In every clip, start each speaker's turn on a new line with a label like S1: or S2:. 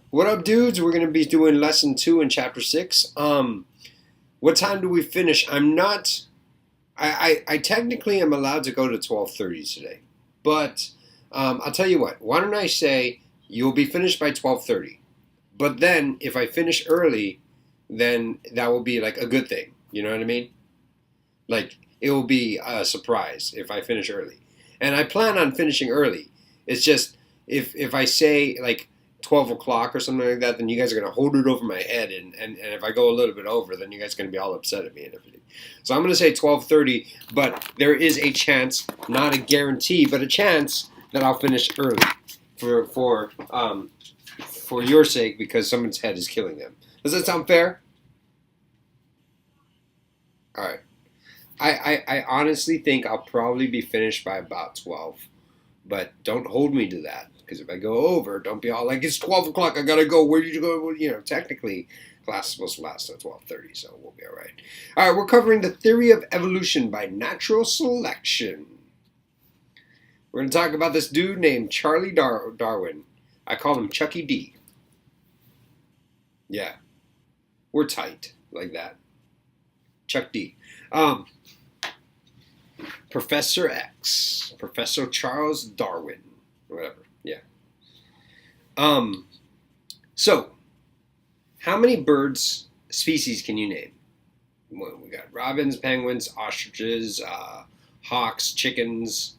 S1: What up, dudes? We're gonna be doing lesson 2 in chapter 6. What time do we finish? I'm not. I technically am allowed to go to 12:30 today, but I'll tell you what. Why don't I say you'll be finished by 12:30? But then if I finish early, then that will be like a good thing. You know what I mean? Like it will be a surprise if I finish early, and I plan on finishing early. It's just if I say like 12 o'clock or something like that, then you guys are gonna hold it over my head, and if I go a little bit over, then you guys are gonna be all upset at me and everything. So I'm gonna say 12:30, but there is a chance, not a guarantee, but a chance that I'll finish early for your sake because someone's head is killing them. Does that sound fair? All right. I honestly think I'll probably be finished by about 12. But don't hold me to that. Because if I go over, don't be all like, it's 12 o'clock, I gotta go. Where did you go? Well, technically, class is supposed to last till 12:30, so we'll be all right. All right, we're covering the theory of evolution by natural selection. We're going to talk about this dude named Charlie Darwin. I call him Chucky D. Yeah, we're tight like that. Chuck D. Um, Professor X, Professor Charles Darwin, whatever. Yeah. Um. So, how many birds species can you name? Well, we got robins, penguins, ostriches, hawks, chickens,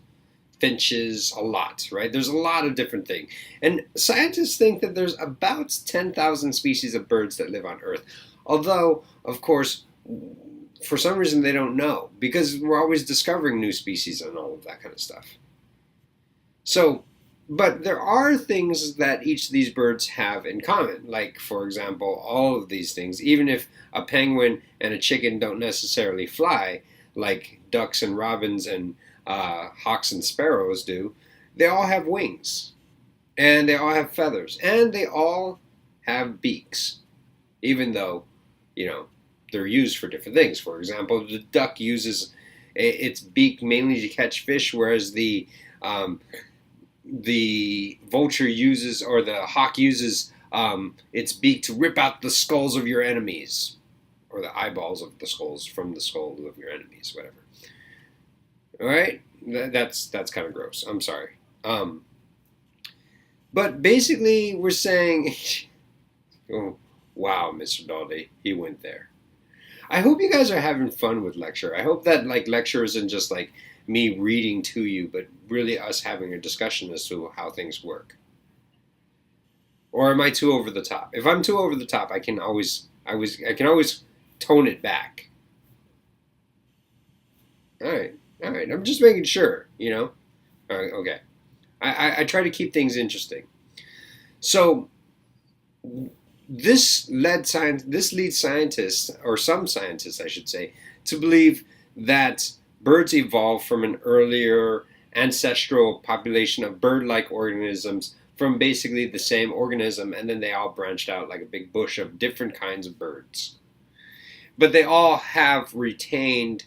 S1: finches. A lot, right? There's a lot of different things, and scientists think that there's about 10,000 species of birds that live on Earth. Although, of course, for some reason they don't know because we're always discovering new species and all of that kind of stuff. So, but there are things that each of these birds have in common. Like, for example, all of these things, even if a penguin and a chicken don't necessarily fly, like ducks and robins and hawks and sparrows do, they all have wings and they all have feathers and they all have beaks, even though, you know, they're used for different things. For example, the duck uses its beak mainly to catch fish, whereas the vulture uses, or the hawk uses, its beak to rip out the skulls of your enemies, or the eyeballs of the skulls from the skulls of your enemies, whatever. All right, that's kind of gross. I'm sorry. But basically, we're saying, oh, wow, Mr. Daldy, he went there. I hope you guys are having fun with lecture. I hope that like lecture isn't just like me reading to you, but really us having a discussion as to how things work. Or am I too over the top? If I'm too over the top, I can always tone it back. All right, all right. I'm just making sure, you know. All right, okay. I try to keep things interesting. So this leads scientists, or some scientists, I should say, to believe that birds evolved from an earlier ancestral population of bird-like organisms from basically the same organism, and then they all branched out like a big bush of different kinds of birds. But they all have retained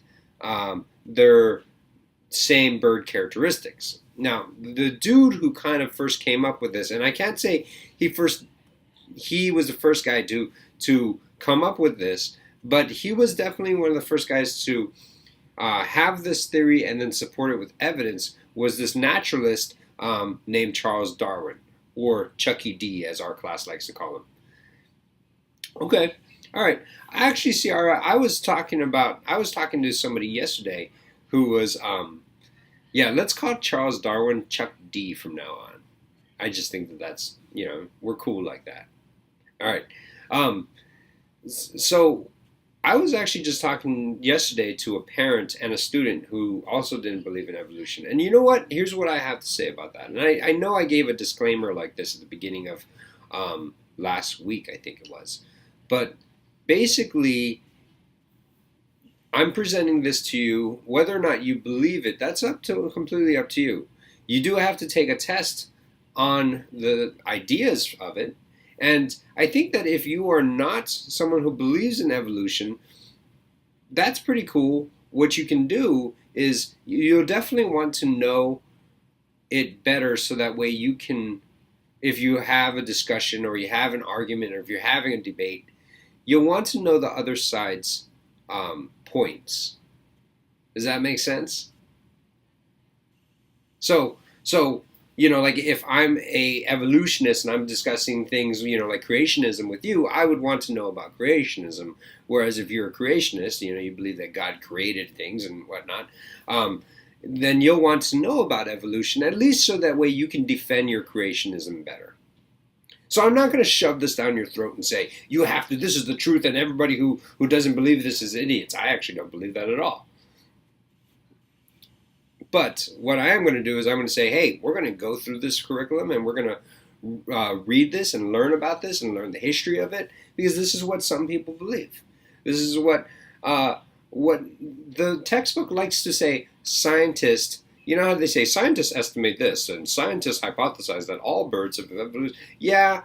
S1: their same bird characteristics. Now, the dude who kind of first came up with this, and I can't say he was the first guy to come up with this, but he was definitely one of the first guys to have this theory and then support it with evidence, was this naturalist named Charles Darwin, or Chucky D, as our class likes to call him. Okay, all right. Actually, Ciara, I was talking to somebody yesterday who was, yeah, let's call Charles Darwin Chuck D from now on. I just think that that's, we're cool like that. All right. Um, so I was actually just talking yesterday to a parent and a student who also didn't believe in evolution. And you know what? Here's what I have to say about that. And I know I gave a disclaimer like this at the beginning of last week, I think it was. But basically, I'm presenting this to you. Whether or not you believe it, that's completely up to you. You do have to take a test on the ideas of it. And I think that if you are not someone who believes in evolution, that's pretty cool. What you can do is you'll definitely want to know it better so that way you can if you have a discussion or you have an argument or if you're having a debate, you'll want to know the other side's points. Does that make sense? So like if I'm a evolutionist and I'm discussing things, like creationism with you, I would want to know about creationism. Whereas if you're a creationist, you believe that God created things and whatnot, then you'll want to know about evolution, at least so that way you can defend your creationism better. So I'm not going to shove this down your throat and say, you have to, this is the truth, and everybody who doesn't believe this is idiots. I actually don't believe that at all. But what I am going to do is I'm going to say, hey, we're going to go through this curriculum and we're going to read this and learn about this and learn the history of it, because this is what some people believe. This is what the textbook likes to say. Scientists, you know how they say scientists estimate this and scientists hypothesize that all birds have evolution. Yeah,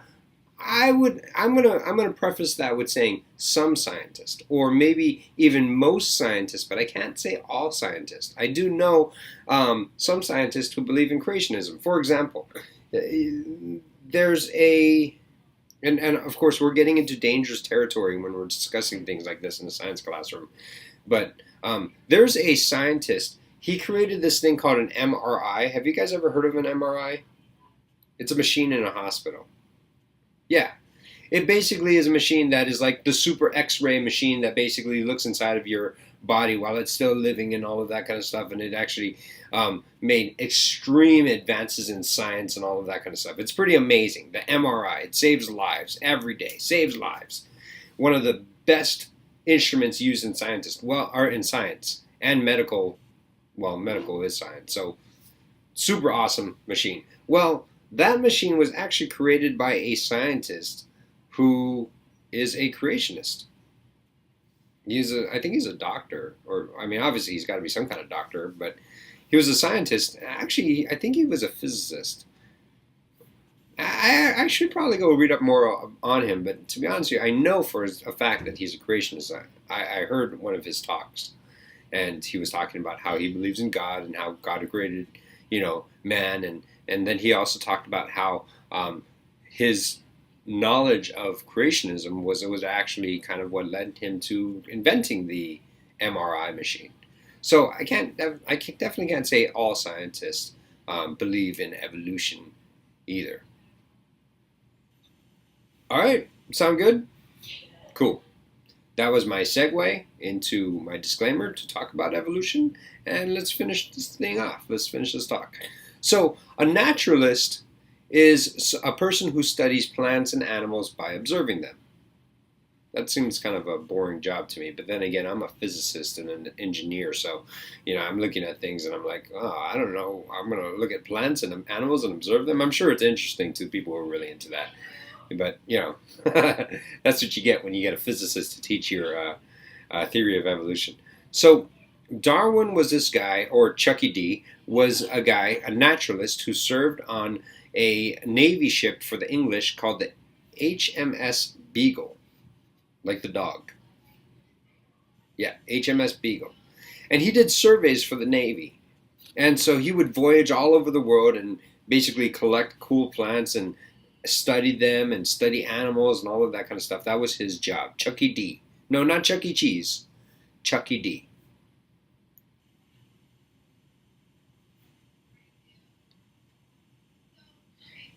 S1: I'm gonna preface that with saying some scientists, or maybe even most scientists, but I can't say all scientists. I do know some scientists who believe in creationism. For example, there's and of course we're getting into dangerous territory when we're discussing things like this in a science classroom. But there's a scientist. He created this thing called an MRI. Have you guys ever heard of an MRI? It's a machine in a hospital. Yeah. It basically is a machine that is like the super X-ray machine that basically looks inside of your body while it's still living and all of that kind of stuff. And it actually made extreme advances in science and all of that kind of stuff. It's pretty amazing. The MRI, it saves lives every day. Saves lives. One of the best instruments used in in science and medical. Well, medical is science. So super awesome machine. Well, that machine was actually created by a scientist who is a creationist. I think he's a doctor, or I mean, obviously he's got to be some kind of doctor, but he was a scientist. Actually, I think he was a physicist. I should probably go read up more on him, but to be honest with you, I know for a fact that he's a creationist. I heard one of his talks, and he was talking about how he believes in God and how God created, man, and then he also talked about how his knowledge of creationism was actually kind of what led him to inventing the MRI machine. So I definitely can't say all scientists believe in evolution either. All right, sound good? Cool. That was my segue into my disclaimer to talk about evolution, and let's finish this thing off. Let's finish this talk. So, a naturalist is a person who studies plants and animals by observing them. That seems kind of a boring job to me, but then again, I'm a physicist and an engineer, so I'm looking at things and I'm like, oh, I don't know. I'm going to look at plants and animals and observe them. I'm sure it's interesting to people who are really into that. But, that's what you get when you get a physicist to teach your theory of evolution. So Darwin was this guy, or Chucky D was a naturalist who served on a Navy ship for the English called the HMS Beagle, like the dog. Yeah, HMS Beagle. And he did surveys for the Navy. And so he would voyage all over the world and basically collect cool plants and study them and study animals and all of that kind of stuff. That was his job. Chucky D. No, not Chuck E. Cheese. Chucky D.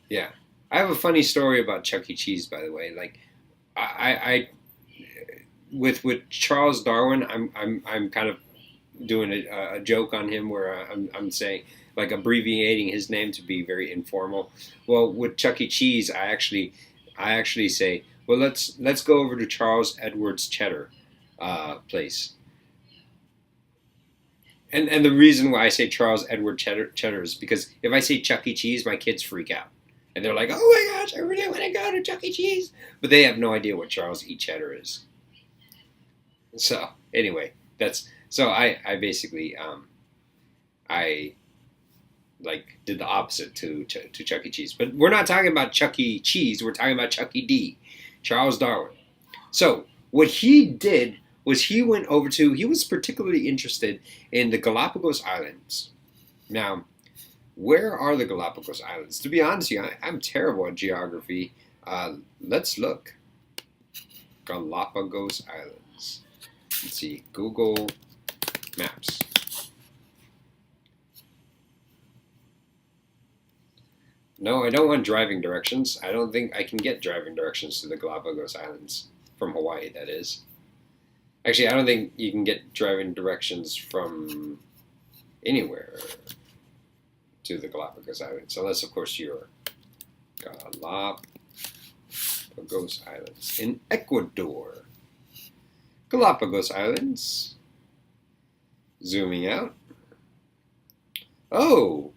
S1: Yeah. I have a funny story about Chuck E. Cheese, by the way. Like, I with Charles Darwin, I'm kind of doing a joke on him where I'm saying, like, abbreviating his name to be very informal. Well, with Chuck E. Cheese, I actually say, well, let's go over to Charles Edwards Cheddar place. And the reason why I say Charles Edward Cheddar is because if I say Chuck E. Cheese, my kids freak out. And they're like, oh my gosh, I really want to go to Chuck E. Cheese. But they have no idea what Charles E. Cheddar is. So, anyway, I basically, I did the opposite to Chuck E. Cheese. But we're not talking about Chuck E. Cheese, we're talking about Chucky D, Charles Darwin. So, what he did was he was particularly interested in the Galapagos Islands. Now, Where are the Galapagos Islands? To be honest with you, I'm terrible at geography. Let's look. Galapagos Islands. Let's see. Google Maps. No, I don't want driving directions. I don't think I can get driving directions to the Galapagos Islands from Hawaii, that is. Actually, I don't think you can get driving directions from anywhere to the Galapagos Islands, unless, of course, you're Galapagos Islands in Ecuador. Galapagos Islands. Zooming out. Oh!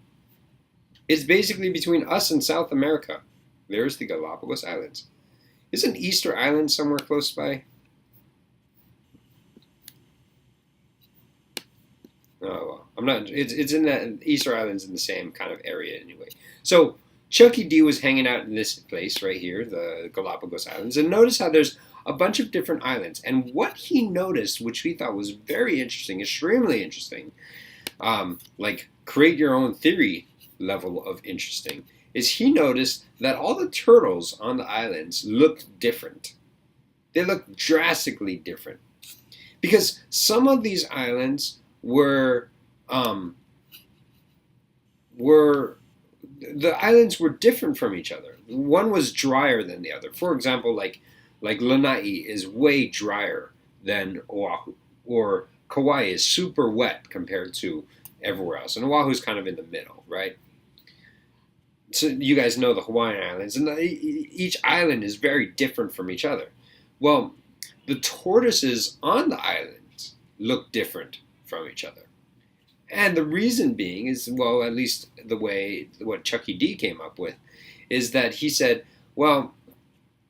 S1: It's basically between us and South America. There's the Galapagos Islands. Isn't Easter Island somewhere close by? Oh, well, I'm not. It's in that Easter Island's in the same kind of area anyway. So Chucky D was hanging out in this place right here, the Galapagos Islands, and notice how there's a bunch of different islands. And what he noticed, which we thought was very interesting, extremely interesting, like create your own theory level of interesting, is he noticed that all the turtles on the islands looked different. They looked drastically different because some of these islands were the islands were different from each other. One was drier than the other. For example, like Lanai is way drier than Oahu, or Kauai is super wet compared to everywhere else, and Oahu's kind of in the middle, right? So you guys know the Hawaiian Islands, and each island is very different from each other. Well, the tortoises on the islands look different from each other. And the reason being is, well, at least the way what Chucky D came up with, is that he said, well,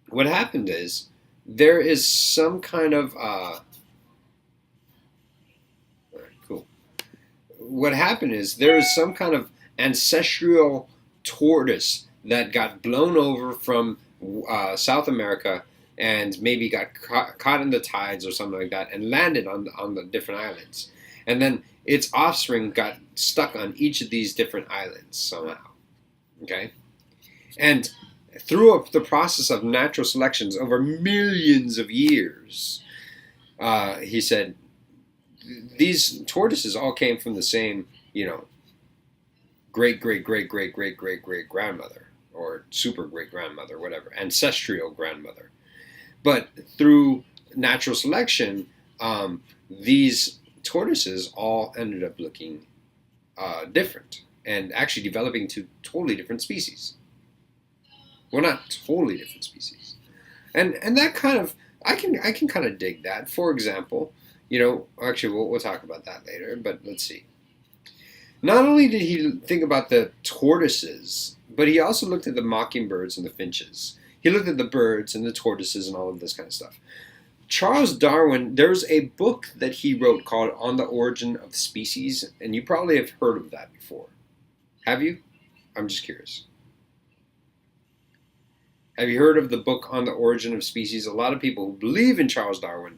S1: what happened is there is some kind of cool. What happened is there is some kind of ancestral tortoise that got blown over from South America and maybe got caught in the tides or something like that and landed on the different islands. And then its offspring got stuck on each of these different islands somehow. Okay? And through the process of natural selections over millions of years, he said, these tortoises all came from the same, great grandmother, or super great grandmother, whatever, ancestral grandmother. But through natural selection, these tortoises all ended up looking different and actually developing to totally different species. Well, not totally different species, and that kind of I can kind of dig that. For example, actually we'll talk about that later. But let's see. Not only did he think about the tortoises, but he also looked at the mockingbirds and the finches. He looked at the birds and the tortoises and all of this kind of stuff. Charles Darwin, there's a book that he wrote called On the Origin of Species, and you probably have heard of that before. Have you? I'm just curious. Have you heard of the book On the Origin of Species? A lot of people who believe in Charles Darwin,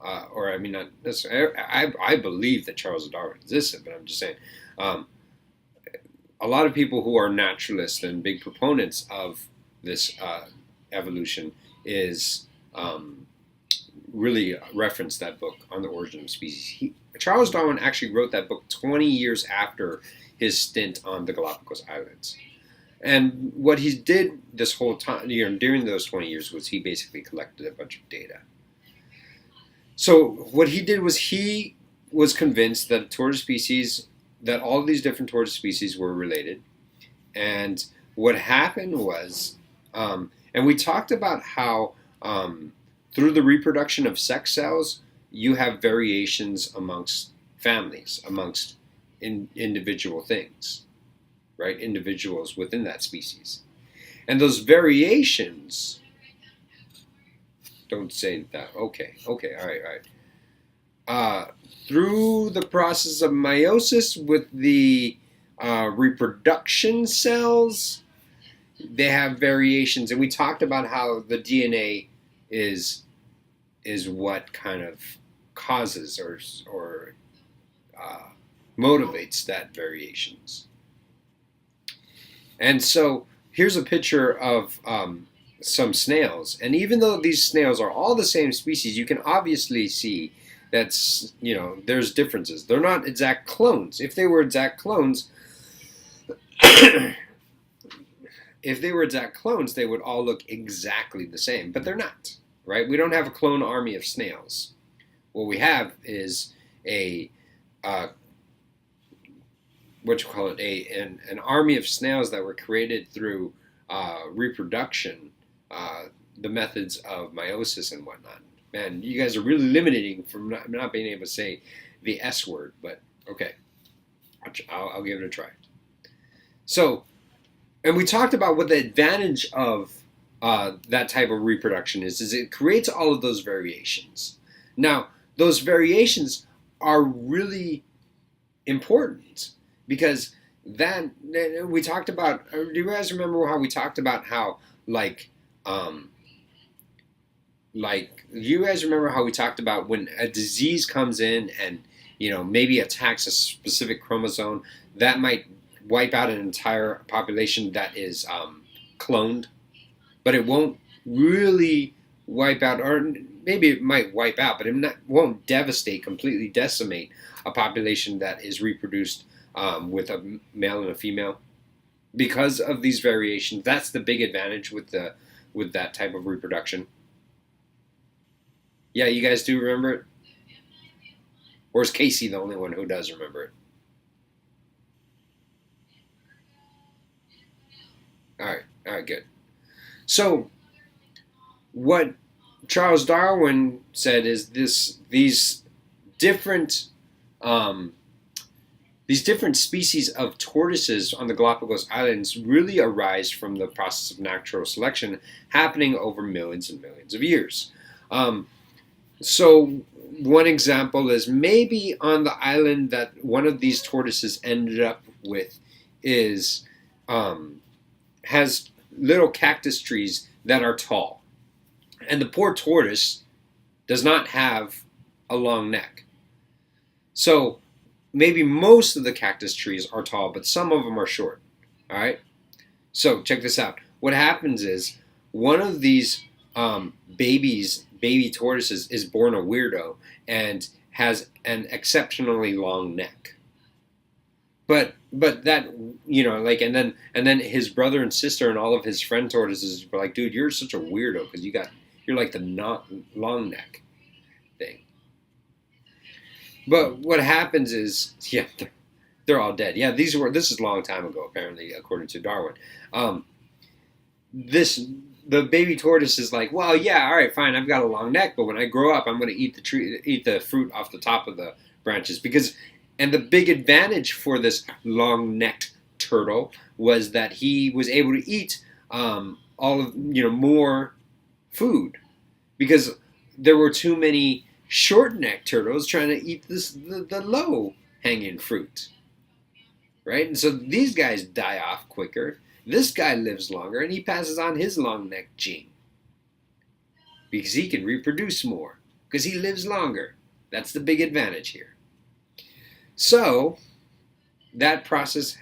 S1: not necessarily, I believe that Charles Darwin existed, but I'm just saying, a lot of people who are naturalists and big proponents of this evolution is really reference that book On the Origin of Species. Charles Darwin actually wrote that book 20 years after his stint on the Galapagos Islands. And what he did this whole time, during those 20 years, was he basically collected a bunch of data. So what he did was he was convinced that that all of these different tortoise species were related. And what happened was, and we talked about how through the reproduction of sex cells, you have variations amongst families, amongst individual things, right? Individuals within that species. And those variations, don't say that, okay, all right. Through the process of meiosis with the reproduction cells, they have variations. And we talked about how the DNA is what kind of causes or motivates that variations. And so here's a picture of some snails. And even though these snails are all the same species, you can obviously see that's, there's differences. They're not exact clones. If they were exact clones, they would all look exactly the same, but they're not, right? We don't have a clone army of snails. What we have is an army of snails that were created through reproduction, the methods of meiosis and whatnot. Man, you guys are really limiting from not being able to say the S word, but okay, I'll give it a try. So, and we talked about what the advantage of that type of reproduction is it creates all of those variations. Now, those variations are really important because that we talked about. Do you guys remember how we talked about how you guys remember how we talked about when a disease comes in and maybe attacks a specific chromosome that might wipe out an entire population that is cloned, but it won't really wipe out, or maybe it might wipe out, but it won't devastate, completely decimate a population that is reproduced with a male and a female because of these variations. That's the big advantage with that type of reproduction. Yeah, you guys do remember it? Or is Casey the only one who does remember it? All right, good. So, what Charles Darwin said is these different species of tortoises on the Galapagos Islands really arise from the process of natural selection happening over millions and millions of years. So one example is maybe on the island that one of these tortoises ended up with is has little cactus trees that are tall. And the poor tortoise does not have a long neck. So maybe most of the cactus trees are tall, but some of them are short. All right? So check this out. What happens is one of these baby tortoises is born a weirdo and has an exceptionally long neck. But that and then his brother and sister and all of his friend tortoises were like, dude, you're such a weirdo because you're like the not long neck thing. But what happens is, they're all dead. Yeah, this is a long time ago apparently, according to Darwin. The baby tortoise is like, well, yeah, all right, fine, I've got a long neck, but when I grow up, I'm going to eat the fruit off the top of the branches and the big advantage for this long-necked turtle was that he was able to eat more food because there were too many short-necked turtles trying to eat the low-hanging fruit, right? And so these guys die off quicker. This guy lives longer, and he passes on his long neck gene because he can reproduce more because he lives longer. That's the big advantage here. So that process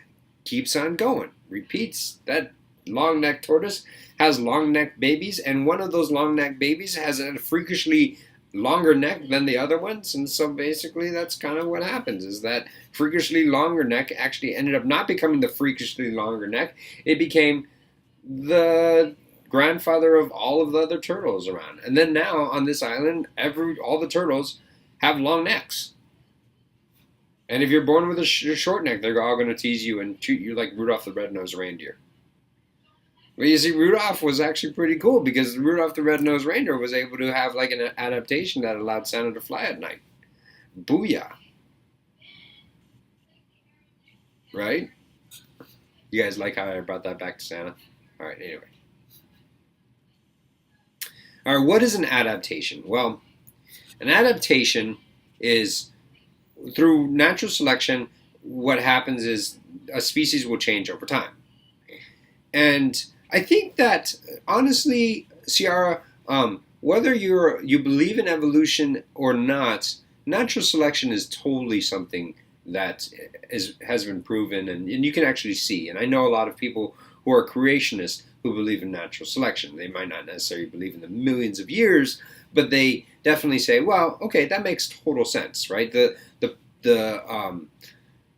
S1: keeps on going, repeats. That long neck tortoise has long neck babies, and one of those long neck babies has a freakishly longer neck than the other ones, and so basically that's kind of what happens is that freakishly longer neck actually ended up not becoming the freakishly longer neck. It became the grandfather of all of the other turtles around. And then now on this island, all the turtles have long necks. And if you're born with a short neck, they're all going to tease you and treat you like Rudolph the Red-Nosed Reindeer. Well, you see, Rudolph was actually pretty cool because Rudolph the Red-Nosed Reindeer was able to have like an adaptation that allowed Santa to fly at night. Booyah. Right? You guys like how I brought that back to Santa? All right, anyway. All right, what is an adaptation? Well, an adaptation is through natural selection, what happens is a species will change over time. And I think that, honestly, Ciara, whether you believe in evolution or not, natural selection is totally something that has been proven and you can actually see. And I know a lot of people who are creationists who believe in natural selection. They might not necessarily believe in the millions of years, but they definitely say, well, okay, that makes total sense, right? The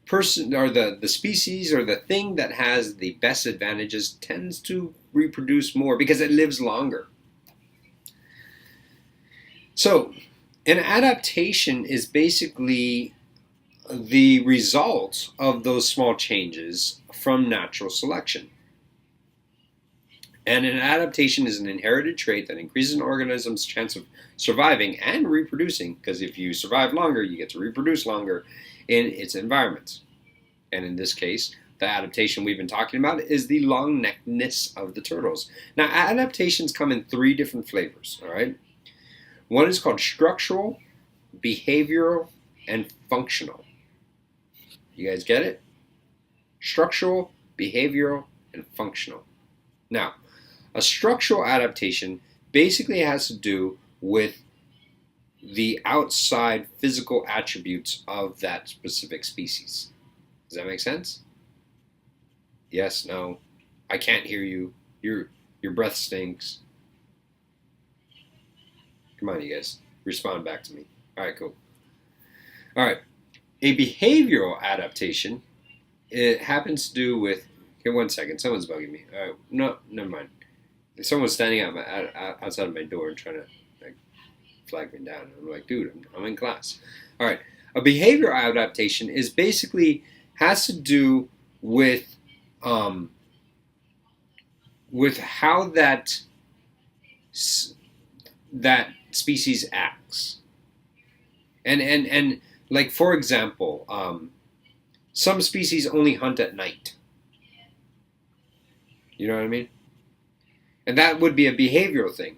S1: person or the species or the thing that has the best advantages tends to reproduce more because it lives longer. So an adaptation is basically the result of those small changes from natural selection. And an adaptation is an inherited trait that increases an organism's chance of surviving and reproducing, because if you survive longer, you get to reproduce longer in its environments. And in this case, the adaptation we've been talking about is the long neckedness of the turtles. Now, adaptations come in 3 different flavors, all right? One is called structural, behavioral, and functional. You guys get it? Structural, behavioral, and functional. Now, a structural adaptation basically has to do with the outside physical attributes of that specific species. Does that make sense? Yes, no, I can't hear you. Your breath stinks. Come on, you guys. Respond back to me. All right, cool. All right. A behavioral adaptation, it happens to do with... Okay, one second. Someone's bugging me. All right. No, never mind. Someone's standing outside of my door and trying to flag me down. I'm like, dude, I'm in class. All right. A behavioral adaptation is basically has to do with how that species acts. And like, for example, some species only hunt at night. You know what I mean? And that would be a behavioral thing.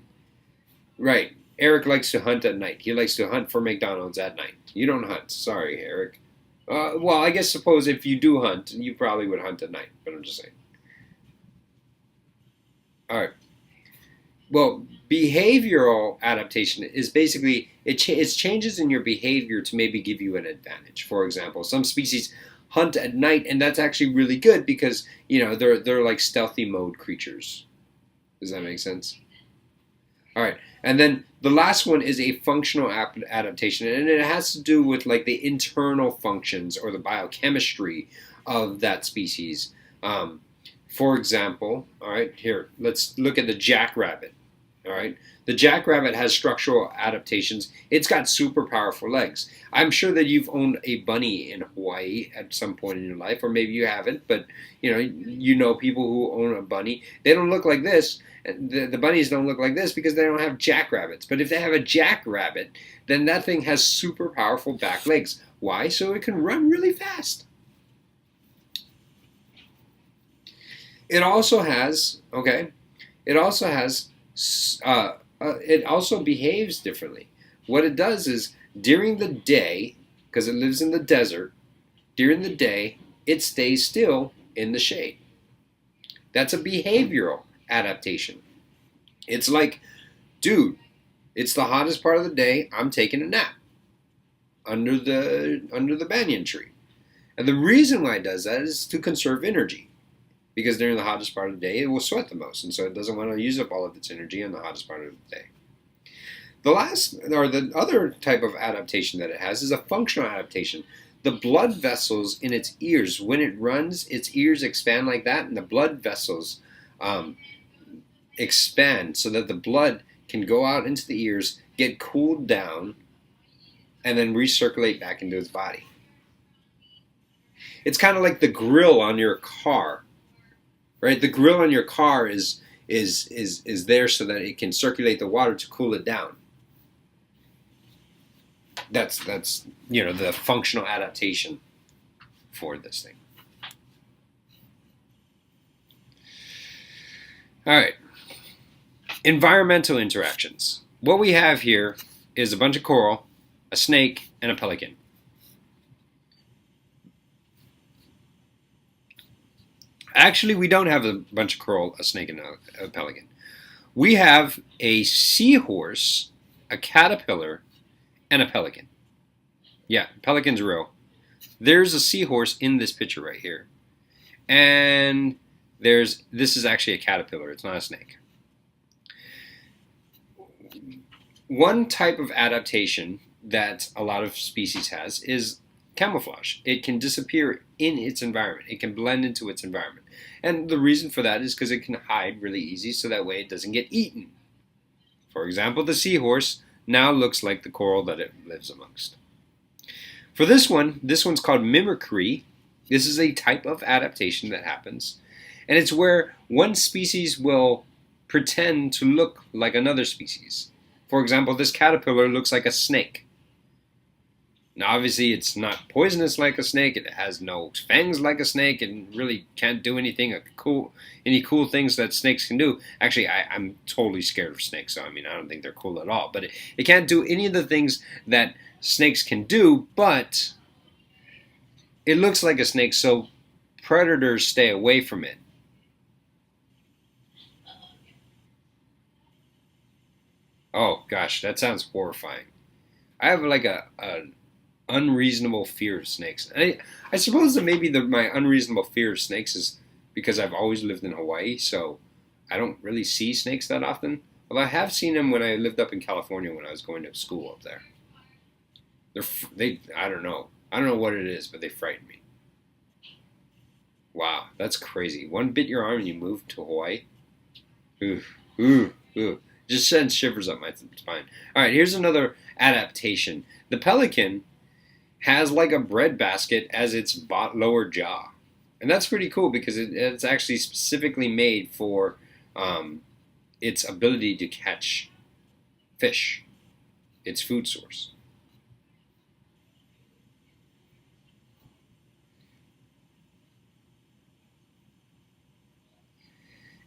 S1: Right. Eric likes to hunt at night. He likes to hunt for McDonald's at night. You don't hunt. Sorry, Eric. Well, I guess suppose if you do hunt, you probably would hunt at night. But I'm just saying. All right. Well, behavioral adaptation is basically, it's changes in your behavior to maybe give you an advantage. For example, some species hunt at night, and that's actually really good because, they're like stealthy mode creatures. Does that make sense? All right. And then the last one is a functional adaptation, and it has to do with like the internal functions or the biochemistry of that species. For example, all right, here, let's look at the jackrabbit. All right, the jackrabbit has structural adaptations. It's got super powerful legs. I'm sure that you've owned a bunny in Hawaii at some point in your life, or maybe you haven't, but you know people who own a bunny. They don't look like this. The bunnies don't look like this because they don't have jackrabbits. But if they have a jackrabbit, then that thing has super powerful back legs. Why? So it can run really fast. It also has, it also behaves differently. What it does is during the day, because it lives in the desert, during the day, it stays still in the shade. That's a behavioral adaptation. It's like, dude, it's the hottest part of the day. I'm taking a nap under the banyan tree. And the reason why it does that is to conserve energy. Because during the hottest part of the day, it will sweat the most. And so it doesn't want to use up all of its energy on the hottest part of the day. The other type of adaptation that it has is a functional adaptation. The blood vessels in its ears, when it runs, its ears expand like that, and the blood vessels expand so that the blood can go out into the ears, get cooled down, and then recirculate back into its body. It's kind of like the grill on your car, right? The grill on your car is there so that it can circulate the water to cool it down. That's the functional adaptation for this thing. All right. Environmental interactions. What we have here is a bunch of coral, a snake, and a pelican. Actually, we don't have a bunch of coral, a snake, and a pelican. We have a seahorse, a caterpillar, and a pelican. Yeah, pelican's real. There's a seahorse in this picture right here. And This is actually a caterpillar. It's not a snake. One type of adaptation that a lot of species has is camouflage. It can disappear in its environment. It can blend into its environment. And the reason for that is because it can hide really easy so that way it doesn't get eaten. For example, the seahorse now looks like the coral that it lives amongst. For this one's called mimicry. This is a type of adaptation that happens. And it's where one species will pretend to look like another species. For example, this caterpillar looks like a snake. Now, obviously, it's not poisonous like a snake. It has no fangs like a snake, and really can't do any cool things that snakes can do. Actually, I'm totally scared of snakes, so I don't think they're cool at all. But it can't do any of the things that snakes can do, but it looks like a snake, so predators stay away from it. Oh gosh, that sounds horrifying. I have like a unreasonable fear of snakes. I suppose that maybe my unreasonable fear of snakes is because I've always lived in Hawaii, so I don't really see snakes that often. Although I have seen them when I lived up in California when I was going to school up there. I don't know. I don't know what it is, but they frighten me. Wow, that's crazy. One bit your arm and you moved to Hawaii? Ooh, ooh, ooh. Just sends shivers up my spine. All right, here's another adaptation. The pelican has like a breadbasket as its lower jaw. And that's pretty cool because it's actually specifically made for its ability to catch fish, its food source.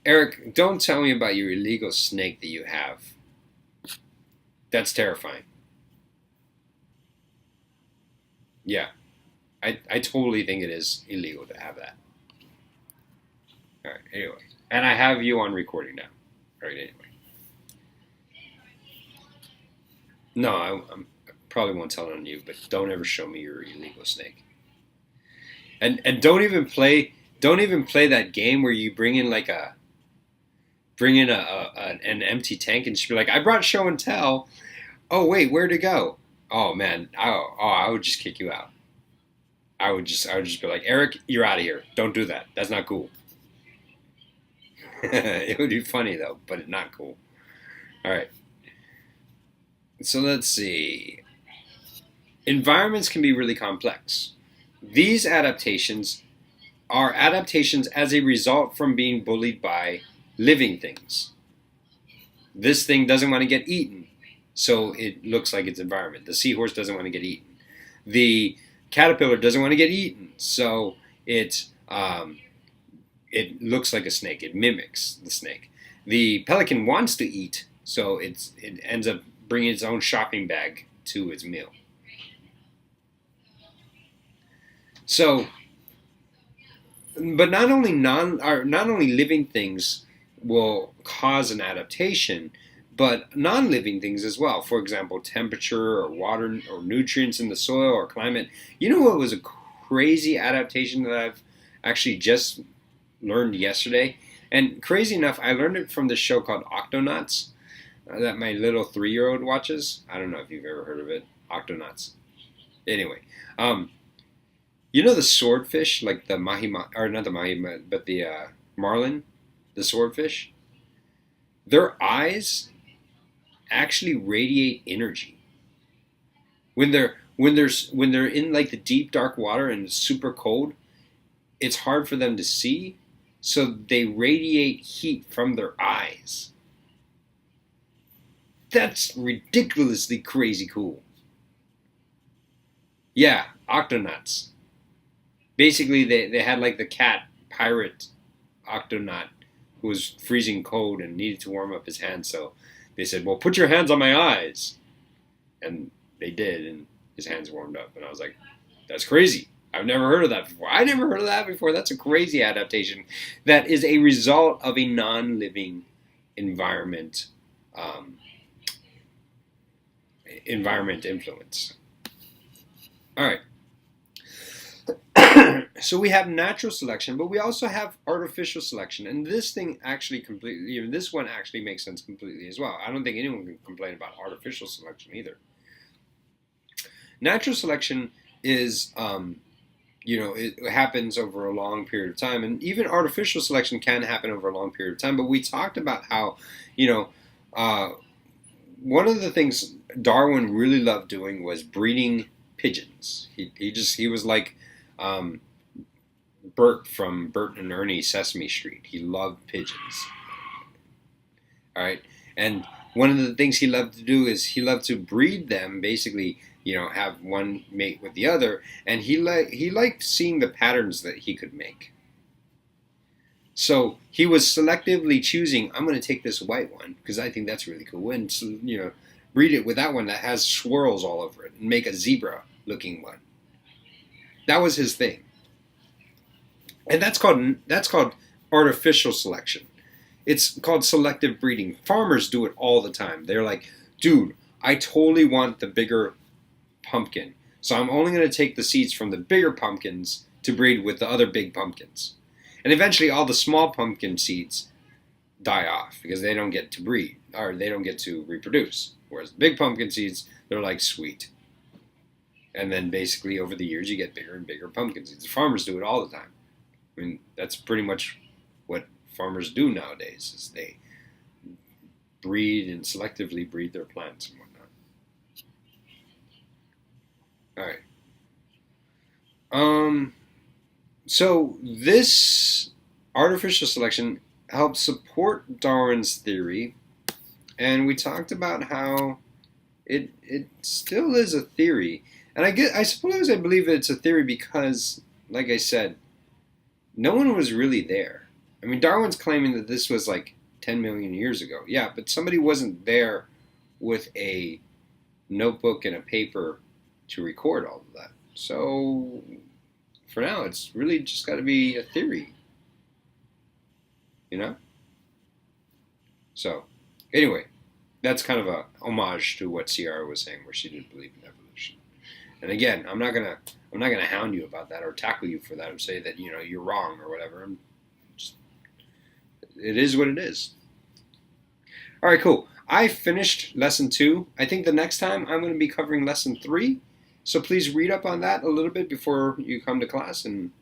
S1: Eric, don't tell me about your illegal snake that you have. That's terrifying. Yeah, I totally think it is illegal to have that. All right, anyway. And I have you on recording now. All right, anyway. No, I probably won't tell it on you, but don't ever show me your illegal snake. And don't even play that game where you bring in an empty tank and just be like, I brought show and tell. Oh wait, where'd it go? Oh man, I would just kick you out. I would just be like, Eric, you're out of here. Don't do that. That's not cool. It would be funny though, but not cool. All right. So let's see. Environments can be really complex. These adaptations are adaptations as a result from being bullied by living things. This thing doesn't want to get eaten, so it looks like its environment. The seahorse doesn't want to get eaten. The caterpillar doesn't want to get eaten, so it looks like a snake. It mimics the snake. The pelican wants to eat, so it ends up bringing its own shopping bag to its meal. So, but not only living things will cause an adaptation, but non-living things as well. For example, temperature or water or nutrients in the soil or climate. You know what was a crazy adaptation that I've actually just learned yesterday? And crazy enough, I learned it from this show called Octonauts that my little 3-year-old watches. I don't know if you've ever heard of it. Octonauts. Anyway, you know the swordfish, like the or not the mahi, but the marlin, the swordfish? Their eyes actually radiate energy. When they're in like the deep dark water and it's super cold, it's hard for them to see, so they radiate heat from their eyes. That's ridiculously crazy cool. Yeah, Octonauts. Basically, they had like the cat pirate Octonaut who was freezing cold and needed to warm up his hands, so they said, well, put your hands on my eyes. And they did, and his hands warmed up. And I was like, that's crazy. I've never heard of that before. I never heard of that before. That's a crazy adaptation that is a result of a non-living environment environment influence. All right. So we have natural selection, but we also have artificial selection, and this thing actually completely, even this one actually makes sense completely as well. I don't think anyone can complain about artificial selection either. Natural selection is, it happens over a long period of time, and even artificial selection can happen over a long period of time. But we talked about how, you know, uh, one of the things Darwin really loved doing was breeding pigeons. He was like um, Bert from Bert and Ernie Sesame Street. He loved pigeons. All right, and one of the things he loved to do is he loved to breed them. Basically, have one mate with the other, and he liked seeing the patterns that he could make. So he was selectively choosing. I'm going to take this white one because I think that's really cool, and breed it with that one that has swirls all over it, and make a zebra-looking one. That was his thing, and that's called artificial selection. It's called selective breeding. Farmers do it all the time. They're like, dude, I totally want the bigger pumpkin, so I'm only going to take the seeds from the bigger pumpkins to breed with the other big pumpkins. And eventually all the small pumpkin seeds die off because they don't get to breed, or they don't get to reproduce. Whereas the big pumpkin seeds, they're like sweet. And then basically over the years you get bigger and bigger pumpkin seeds. The farmers do it all the time. I mean, that's pretty much what farmers do nowadays, is they breed and selectively breed their plants and whatnot. All right. So this artificial selection helps support Darwin's theory, and we talked about how it still is a theory. And I suppose I believe it's a theory because, like I said, no one was really there. I mean, Darwin's claiming that this was like 10 million years ago. Yeah, but somebody wasn't there with a notebook and a paper to record all of that. So for now, it's really just got to be a theory, you know? So, anyway, that's kind of a homage to what Ciara was saying, where she didn't believe in evolution. And again, I'm not gonna hound you about that or tackle you for that or say that you're wrong or whatever. It is what it is. All right, cool. I finished lesson 2. I think the next time I'm going to be covering lesson 3. So please read up on that a little bit before you come to class, and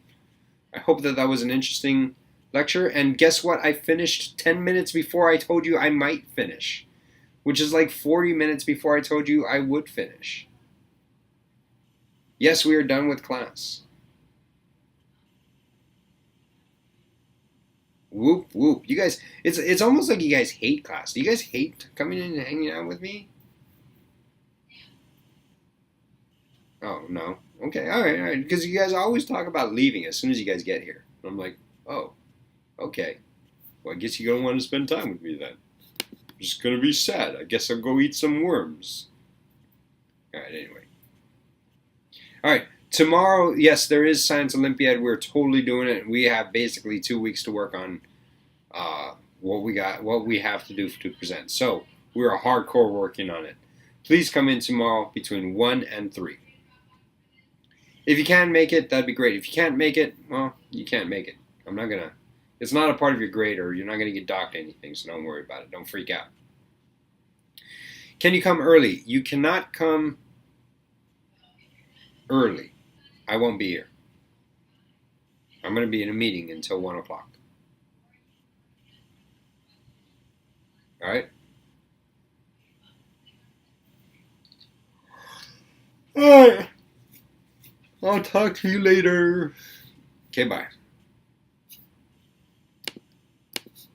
S1: I hope that was an interesting lecture. And guess what? I finished 10 minutes before I told you I might finish, which is like 40 minutes before I told you I would finish. Yes, we are done with class. Whoop, whoop. You guys, it's almost like you guys hate class. Do you guys hate coming in and hanging out with me? Oh, no. Okay, all right. Because you guys always talk about leaving as soon as you guys get here. And I'm like, oh, okay. Well, I guess you don't want to spend time with me then. I'm just going to be sad. I guess I'll go eat some worms. All right, anyway. All right, tomorrow, yes, there is Science Olympiad. We're totally doing it. We have basically 2 weeks to work on what we have to do to present. So we're hardcore working on it. Please come in tomorrow between 1 and 3. If you can make it, that'd be great. If you can't make it, well, you can't make it. It's not a part of your grade, or you're not going to get docked anything, so don't worry about it. Don't freak out. Can you come early? You cannot come early. I won't be here. I'm going to be in a meeting until 1 o'clock. All right? All right. I'll talk to you later. Okay, bye.